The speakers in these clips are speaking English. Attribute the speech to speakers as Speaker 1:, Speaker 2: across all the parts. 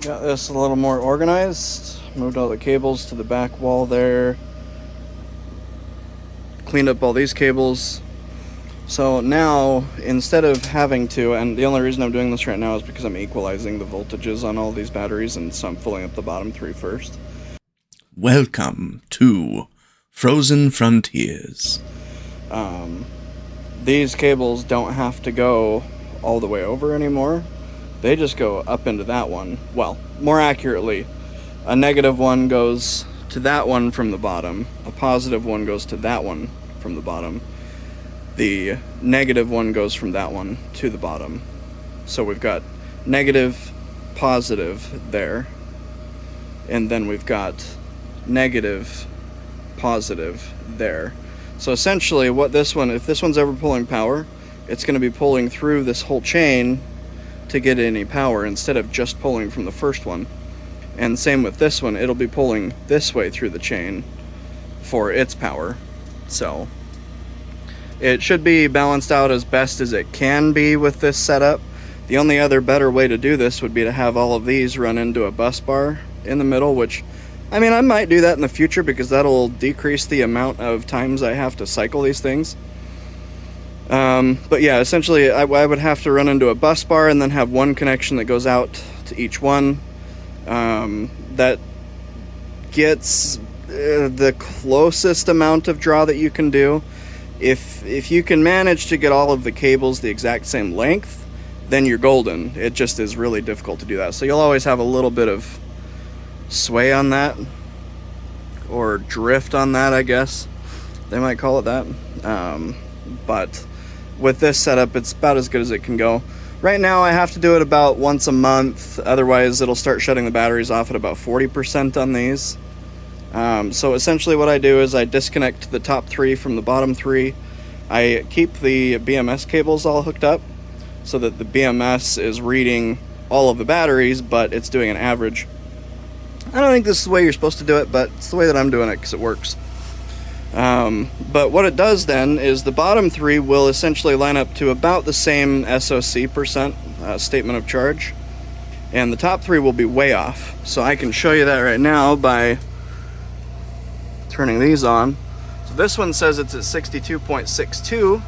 Speaker 1: Got this a little more organized. Moved all the cables to the back wall there. Cleaned up all these cables. So now, instead of having to, and the only reason I'm doing this right now is because I'm equalizing the voltages on all these batteries, and so I'm filling up the bottom three first.
Speaker 2: Welcome to Frozen Frontiers.
Speaker 1: These cables don't have to go all the way over anymore. They just go up into that one. Well, more accurately, a negative one goes to that one from the bottom. A positive one goes to that one from the bottom. The negative one goes from that one to the bottom. So we've got negative, positive there. And then we've got negative, positive there. So essentially what this one, if this one's ever pulling power, it's going to be pulling through this whole chain to get any power instead of just pulling from the first one. And same with this one, it'll be pulling this way through the chain for its power. So it should be balanced out as best as it can be with this setup. The only other better way to do this would be to have all of these run into a bus bar in the middle, which, I mean, I might do that in the future because that'll decrease the amount of times I have to cycle these things. But yeah, essentially I would have to run into a bus bar and then have one connection that goes out to each one. That gets the closest amount of draw that you can do. If you can manage to get all of the cables the exact same length, then you're golden. It just is really difficult to do that. So you'll always have a little bit of sway on that, or drift on that, I guess they might call it that. But with this setup, it's about as good as it can go. Right now I have to do it about once a month, otherwise it'll start shutting the batteries off at about 40% on these. So essentially what I do is I disconnect the top three from the bottom three. I keep the BMS cables all hooked up so that the BMS is reading all of the batteries, but it's doing an average. I don't think this is the way you're supposed to do it, but it's the way that I'm doing it because it works. But what it does then is the bottom three will essentially line up to about the same SOC percent, statement of charge, and the top three will be way off. So I can show you that right now by turning these on. So this one says it's at 62.62.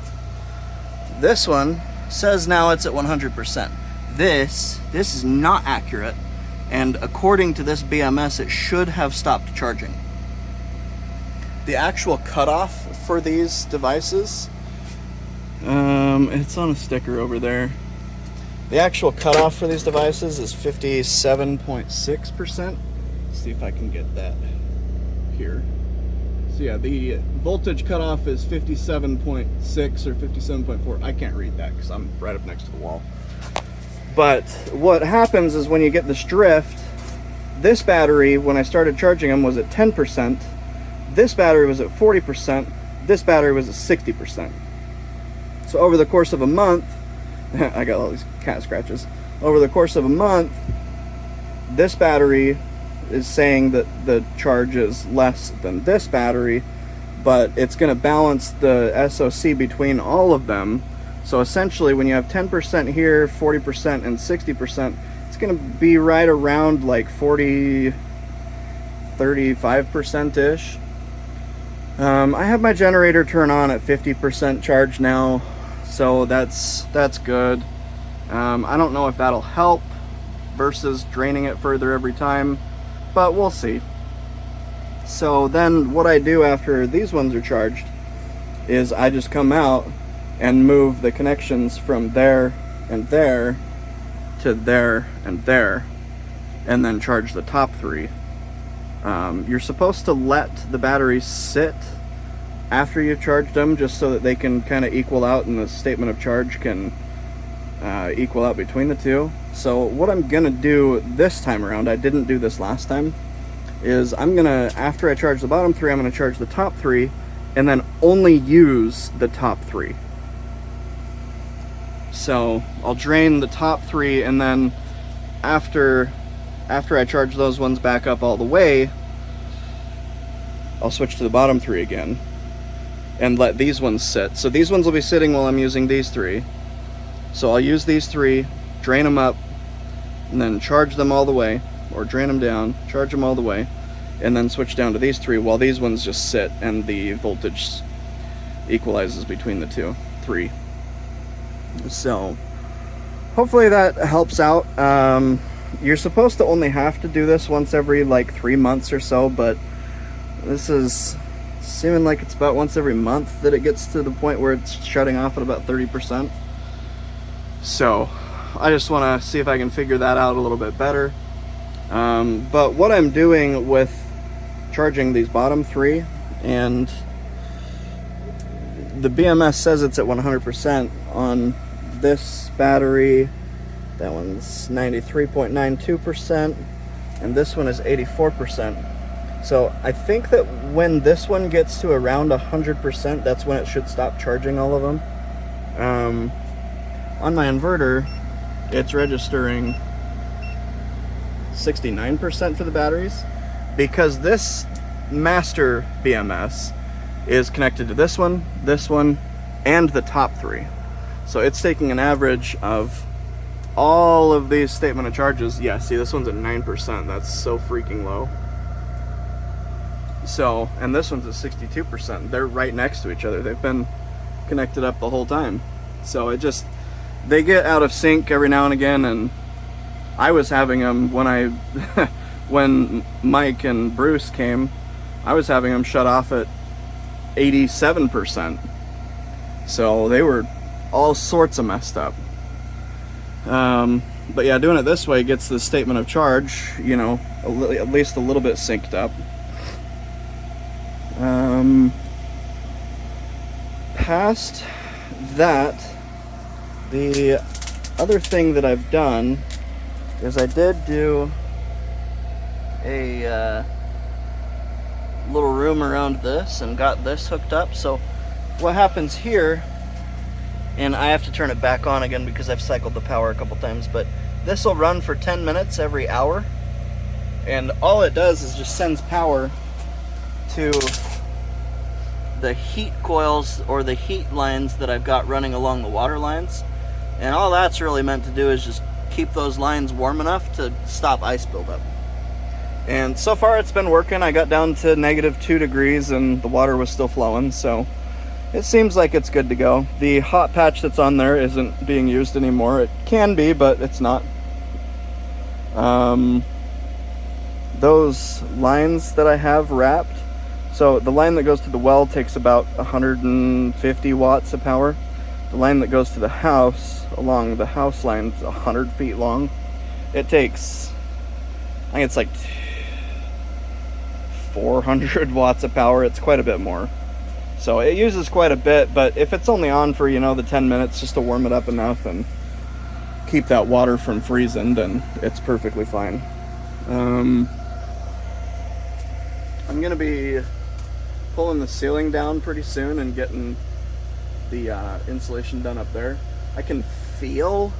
Speaker 1: This one says now it's at 100%. This is not accurate, and according to this BMS, it should have stopped charging. The actual cutoff for these devices, it's on a sticker over there. The actual cutoff for these devices is 57.6%. See if I can get that here. So yeah, the voltage cutoff is 57.6 or 57.4. I can't read that because I'm right up next to the wall. But what happens is when you get this drift, this battery, when I started charging them, was at 10%. This battery was at 40%. This battery was at 60%. So over the course of a month, I got all these cat scratches. Over the course of a month, this battery is saying that the charge is less than this battery, but it's going to balance the SOC between all of them. So essentially when you have 10% here, 40% and 60%, it's going to be right around like 35%-ish. I have my generator turn on at 50% charge now, so that's good. I don't know if that'll help versus draining it further every time, but we'll see. So then what I do after these ones are charged is I just come out and move the connections from there and there to there and there, and then charge the top three. You're supposed to let the batteries sit after you've charged them, just so that they can kind of equal out and the statement of charge can equal out between the two. So what I'm gonna do this time around, I didn't do this last time, is I'm gonna, after I charge the bottom three, I'm gonna charge the top three and then only use the top three. So I'll drain the top three, and then after I charge those ones back up all the way, I'll switch to the bottom three again and let these ones sit. So these ones will be sitting while I'm using these three. So I'll use these three, drain them up, and then charge them all the way, or drain them down, charge them all the way, and then switch down to these 3 while these ones just sit and the voltage equalizes between the 3. So hopefully that helps out. You're supposed to only have to do this once every like 3 months or so, but this is seeming like it's about once every month that it gets to the point where it's shutting off at about 30%. So I just want to see if I can figure that out a little bit better. But what I'm doing with charging these bottom 3, and the BMS says it's at 100% on this battery. That one's 93.92%, and this one is 84%. So I think that when this one gets to around 100%, that's when it should stop charging all of them. On my inverter, it's registering 69% for the batteries, because this master BMS is connected to this one, and the top 3. So it's taking an average of all of these statement of charges. Yeah, see, this one's at 9%. That's so freaking low. So, and this one's at 62%. They're right next to each other. They've been connected up the whole time. So it just, they get out of sync every now and again, and I was having them when when Mike and Bruce came, I was having them shut off at 87%. So they were all sorts of messed up. But yeah, doing it this way gets the statement of charge, you know, at least a little bit synced up. Past that, the other thing that I've done is I did do a little room around this and got this hooked up. So what happens here, and I have to turn it back on again because I've cycled the power a couple times, but this will run for 10 minutes every hour, and all it does is just sends power to the heat coils or the heat lines that I've got running along the water lines, and all that's really meant to do is just keep those lines warm enough to stop ice buildup. And so far it's been working. I got down to -2 degrees and the water was still flowing, so it seems like it's good to go. The hot patch that's on there isn't being used anymore. It can be, but it's not. Those lines that I have wrapped, so the line that goes to the well takes about 150 watts of power. The line that goes to the house, along the house line, is 100 feet long. It takes, I think it's like 400 watts of power. It's quite a bit more. So it uses quite a bit, but if it's only on for, you know, the 10 minutes just to warm it up enough and keep that water from freezing, then it's perfectly fine. I'm gonna be pulling the ceiling down pretty soon and getting the insulation done up there. I can feel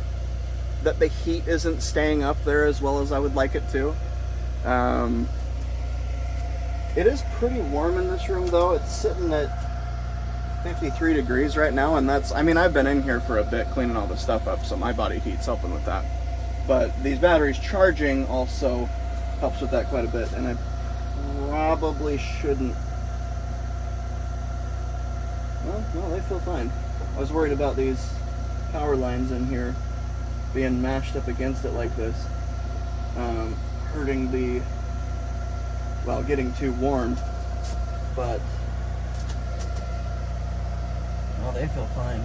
Speaker 1: that the heat isn't staying up there as well as I would like it to. It is pretty warm in this room though. It's sitting at 53 degrees right now, and that's, I mean, I've been in here for a bit cleaning all the stuff up, so my body heat's helping with that. But these batteries charging also helps with that quite a bit, and I probably shouldn't. Well, no, they feel fine. I was worried about these power lines in here being mashed up against it like this, hurting the, well, getting too warm, but well, they feel fine.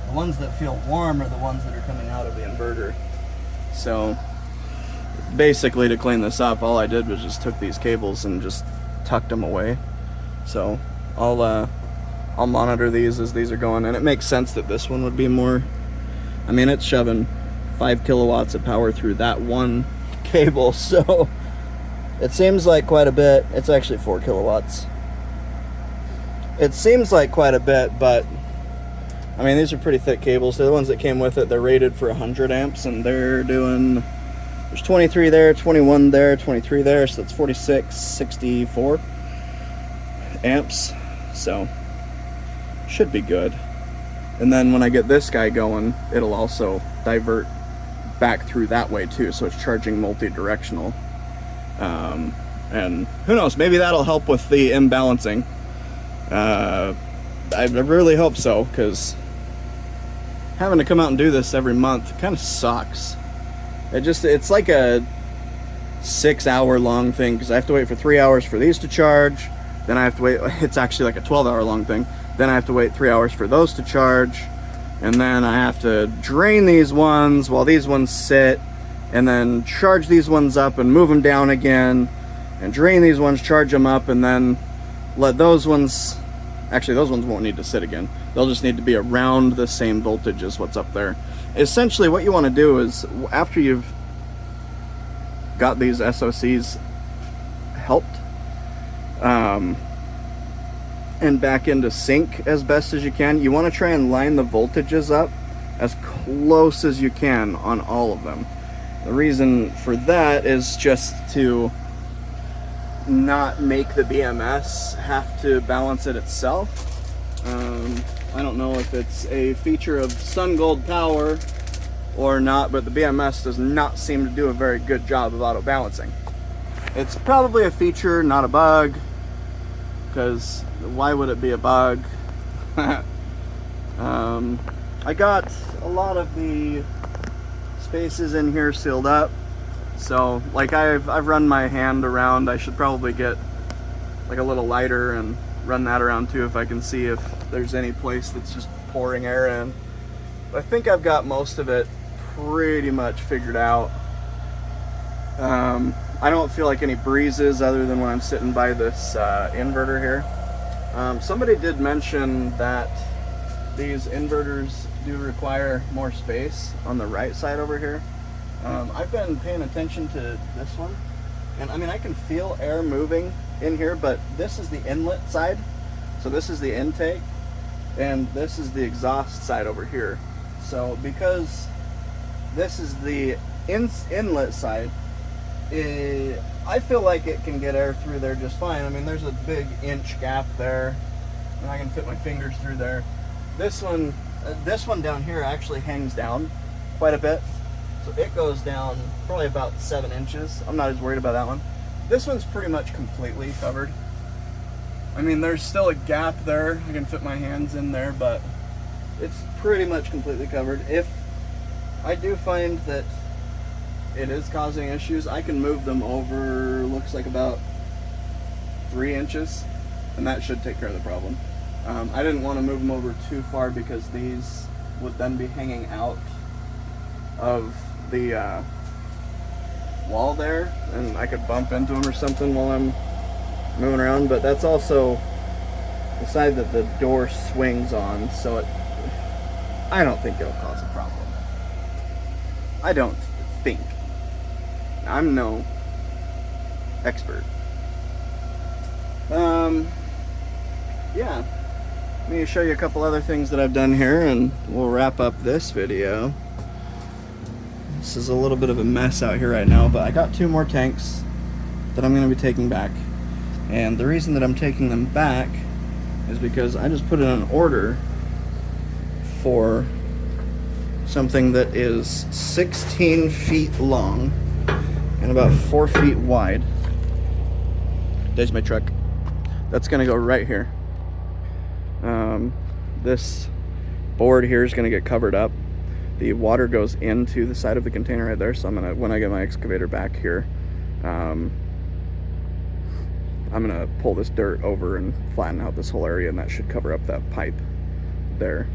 Speaker 1: The ones that feel warm are the ones that are coming out of the inverter. So basically, to clean this up, all I did was just took these cables and just tucked them away. So I'll monitor these as these are going, and it makes sense that this one would be more. I mean, it's shoving 5 kilowatts of power through that one cable, so it seems like quite a bit. It's actually 4 kilowatts. It seems like quite a bit, but I mean, these are pretty thick cables. They're the ones that came with it. They're rated for 100 amps, and they're doing, there's 23 there, 21 there, 23 there, so that's 46, 64 amps. So should be good. And then when I get this guy going, it'll also divert back through that way too, so it's charging multi-directional. And who knows, maybe that'll help with the imbalancing. I really hope so, because having to come out and do this every month kind of sucks. It's like a 6-hour long thing, because I have to wait for 3 hours for these to charge, then I have to wait, it's actually like a 12-hour long thing, then I have to wait 3 hours for those to charge, and then I have to drain these ones while these ones sit, and then charge these ones up and move them down again, and drain these ones, charge them up, and then let those ones, actually those ones won't need to sit again, they'll just need to be around the same voltage as what's up there. Essentially what you want to do is, after you've got these SOCs helped and back into sync as best as you can, you want to try and line the voltages up as close as you can on all of them. The reason for that is just to not make the BMS have to balance it itself. I don't know if it's a feature of SunGold power or not, but the BMS does not seem to do a very good job of auto balancing. It's probably a feature, not a bug, because why would it be a bug? I got a lot of the spaces in here sealed up, so like I've run my hand around. I should probably get like a little lighter and run that around too, if I can see if there's any place that's just pouring air in. But I think I've got most of it pretty much figured out. I don't feel like any breezes other than when I'm sitting by this inverter here. Somebody did mention that these inverters do require more space on the right side over here. I've been paying attention to this one, and I mean, I can feel air moving in here, but this is the inlet side, so this is the intake, and this is the exhaust side over here. So because this is the inlet side, I feel like it can get air through there just fine. I mean, there's a big inch gap there, and I can fit my fingers through there. This one down here actually hangs down quite a bit, so it goes down probably about 7 inches. I'm not as worried about that one. This one's pretty much completely covered. I mean, there's still a gap there. I can fit my hands in there, but it's pretty much completely covered. If I do find that it is causing issues, I can move them over, looks like about 3 inches, and that should take care of the problem. I didn't want to move them over too far because these would then be hanging out of the wall there, and I could bump into them or something while I'm moving around. But that's also the side that the door swings on, so I don't think it'll cause a problem. I don't think. I'm no expert. Yeah, let me show you a couple other things that I've done here, and we'll wrap up this video. This is a little bit of a mess out here right now, but I got 2 more tanks that I'm going to be taking back. And the reason that I'm taking them back is because I just put in an order for something that is 16 feet long and about 4 feet wide. There's my truck. That's going to go right here. This board here is going to get covered up. The water goes into the side of the container right there, so I'm gonna, when I get my excavator back here, I'm gonna pull this dirt over and flatten out this whole area, and that should cover up that pipe there.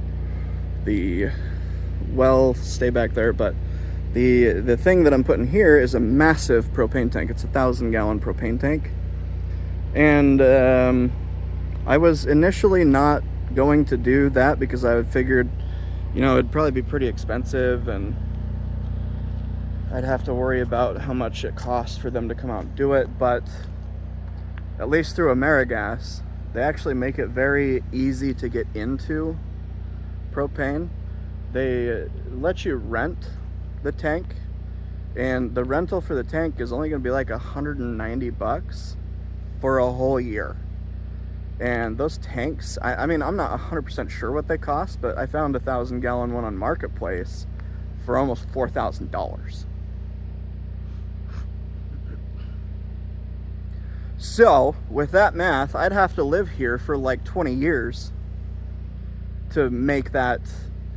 Speaker 1: The well stay back there, but the thing that I'm putting here is a massive propane tank. It's a 1,000-gallon propane tank, and I was initially not going to do that because I figured, you know, it'd probably be pretty expensive, and I'd have to worry about how much it costs for them to come out and do it. But at least through AmeriGas, they actually make it very easy to get into propane. They let you rent the tank, and the rental for the tank is only going to be like $190 for a whole year. And those tanks, I mean, I'm not 100% sure what they cost, but I found a 1,000-gallon one on Marketplace for almost $4,000. So, with that math, I'd have to live here for like 20 years to make that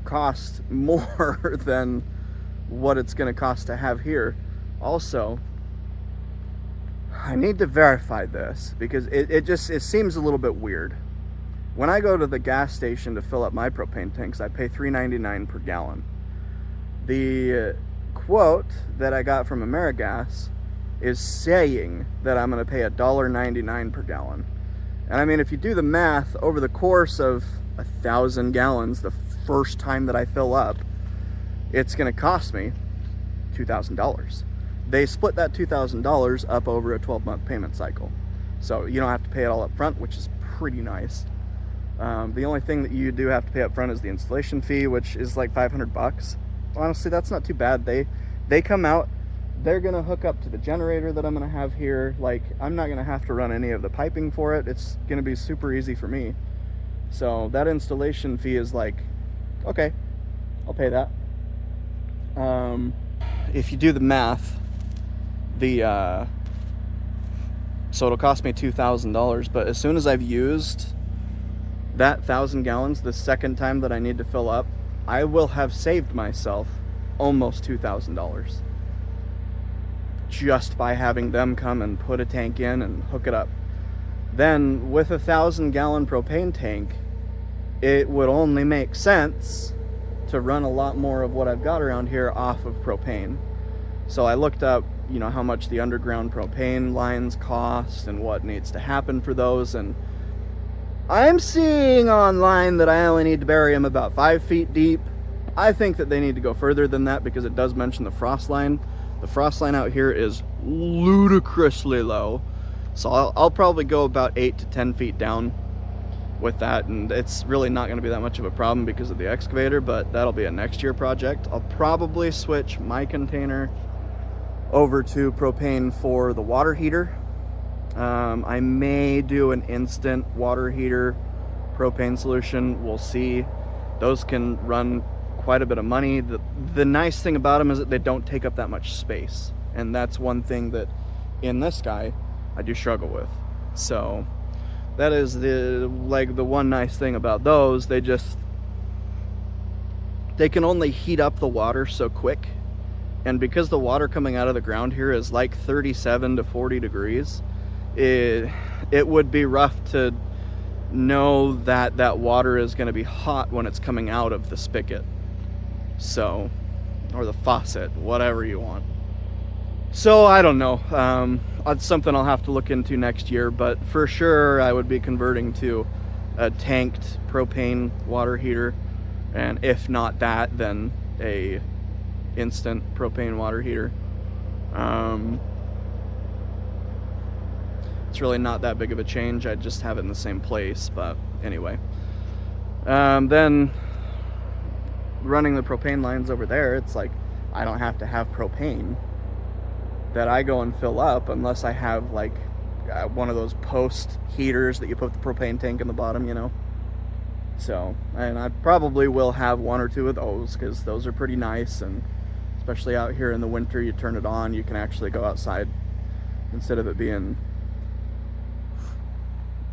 Speaker 1: cost more than what it's going to cost to have here. Also, I need to verify this because it seems a little bit weird. When I go to the gas station to fill up my propane tanks, I pay $3.99 per gallon. The quote that I got from AmeriGas is saying that I'm going to pay $1.99 per gallon. And I mean, if you do the math, over the course of 1,000 gallons, the first time that I fill up, it's going to cost me $2,000. They split that $2,000 up over a 12-month payment cycle. So you don't have to pay it all up front, which is pretty nice. The only thing that you do have to pay up front is the installation fee, which is like $500. Honestly, that's not too bad. They come out, they're gonna hook up to the generator that I'm gonna have here. Like, I'm not gonna have to run any of the piping for it. It's gonna be super easy for me. So that installation fee is like, okay, I'll pay that. If you do the math, so it'll cost me $2,000, but as soon as I've used that 1,000 gallons, the second time that I need to fill up, I will have saved myself almost $2,000 just by having them come and put a tank in and hook it up. Then with a 1,000-gallon propane tank, it would only make sense to run a lot more of what I've got around here off of propane. So I looked up, how much the underground propane lines cost and what needs to happen for those, and I'm seeing online that I only need to bury them about 5 feet deep. I think that they need to go further than that because it does mention the frost line. The frost line out here is ludicrously low. So I'll probably go about 8 to 10 feet down with that, and it's really not going to be that much of a problem because of the excavator, but that'll be a next year project. I'll probably switch my container over to propane for the water heater. I may do an instant water heater propane solution. We'll see. Those can run quite a bit of money. The nice thing about them is that they don't take up that much space, and that's one thing that in this guy I do struggle with. So that is the one nice thing about those. They can only heat up the water so quick, and because the water coming out of the ground here is like 37 to 40 degrees, it would be rough to know that that water is going to be hot when it's coming out of the spigot, so, or the faucet, whatever you want. So I don't know. That's something I'll have to look into next year, but for sure I would be converting to a tanked propane water heater, and if not that, then a instant propane water heater. It's really not that big of a change. I just have it in the same place, but anyway. Then running the propane lines over there, it's like I don't have to have propane that I go and fill up unless I have like one of those post heaters that you put the propane tank in the bottom, So, and I probably will have 1 or 2 of those because those are pretty nice, and especially out here in the winter, you turn it on, you can actually go outside instead of it being,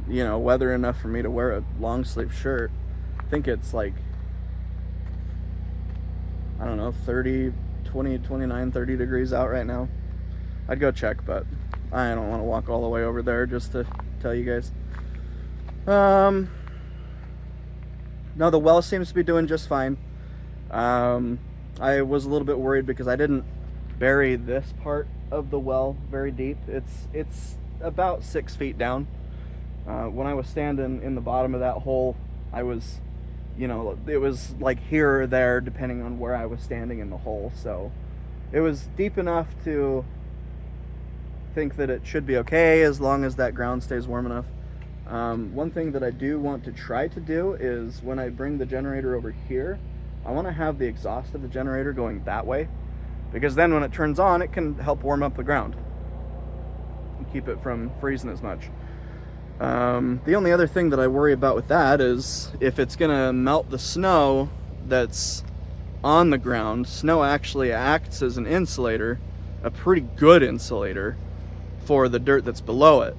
Speaker 1: weather enough for me to wear a long sleeve shirt. I think it's like, I don't know, 30, 20, 29, 30 degrees out right now. I'd go check, but I don't want to walk all the way over there just to tell you guys. No, the well seems to be doing just fine. I was a little bit worried because I didn't bury this part of the well very deep. It's about 6 feet down. When I was standing in the bottom of that hole, I was, it was like here or there depending on where I was standing in the hole. So it was deep enough to think that it should be okay as long as that ground stays warm enough. One thing that I do want to try to do is when I bring the generator over here, I want to have the exhaust of the generator going that way, because then when it turns on, it can help warm up the ground and keep it from freezing as much. The only other thing that I worry about with that is if it's gonna melt the snow that's on the ground, snow actually acts as an insulator, a pretty good insulator for the dirt that's below it.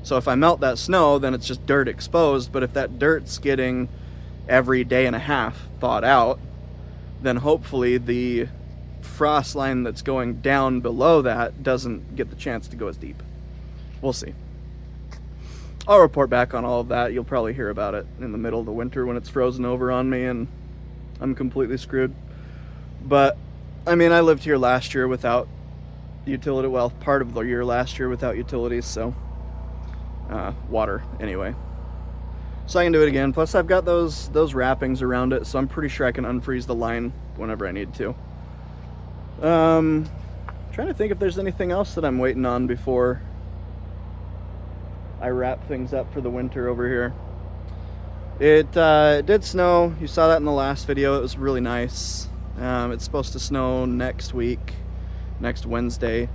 Speaker 1: So if I melt that snow, then it's just dirt exposed, but if that dirt's getting every day and a half thawed out, then hopefully the frost line that's going down below that doesn't get the chance to go as deep. We'll see. I'll report back on all of that. You'll probably hear about it in the middle of the winter when it's frozen over on me and I'm completely screwed. But I mean, I lived here last year without utility, well, part of the year last year without utilities, so water anyway. So I can do it again. Plus I've got those wrappings around it, so I'm pretty sure I can unfreeze the line whenever I need to. Trying to think if there's anything else that I'm waiting on before I wrap things up for the winter over here. It did snow. You saw that in the last video. It was really nice. It's supposed to snow next week, next Wednesday.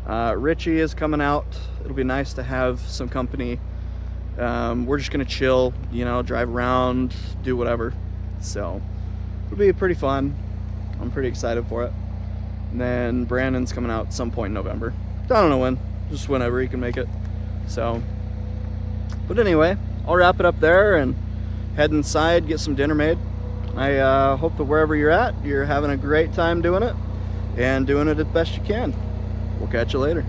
Speaker 1: Richie is coming out. It'll be nice to have some company. We're just gonna chill, you know, drive around, do whatever. So it'll be pretty fun. I'm pretty excited for it. And then Brandon's coming out some point in November. I don't know when, just whenever he can make it. So, but anyway, I'll wrap it up there and head inside, get some dinner made. I hope that wherever you're at, you're having a great time doing it and doing it as best you can. We'll catch you later.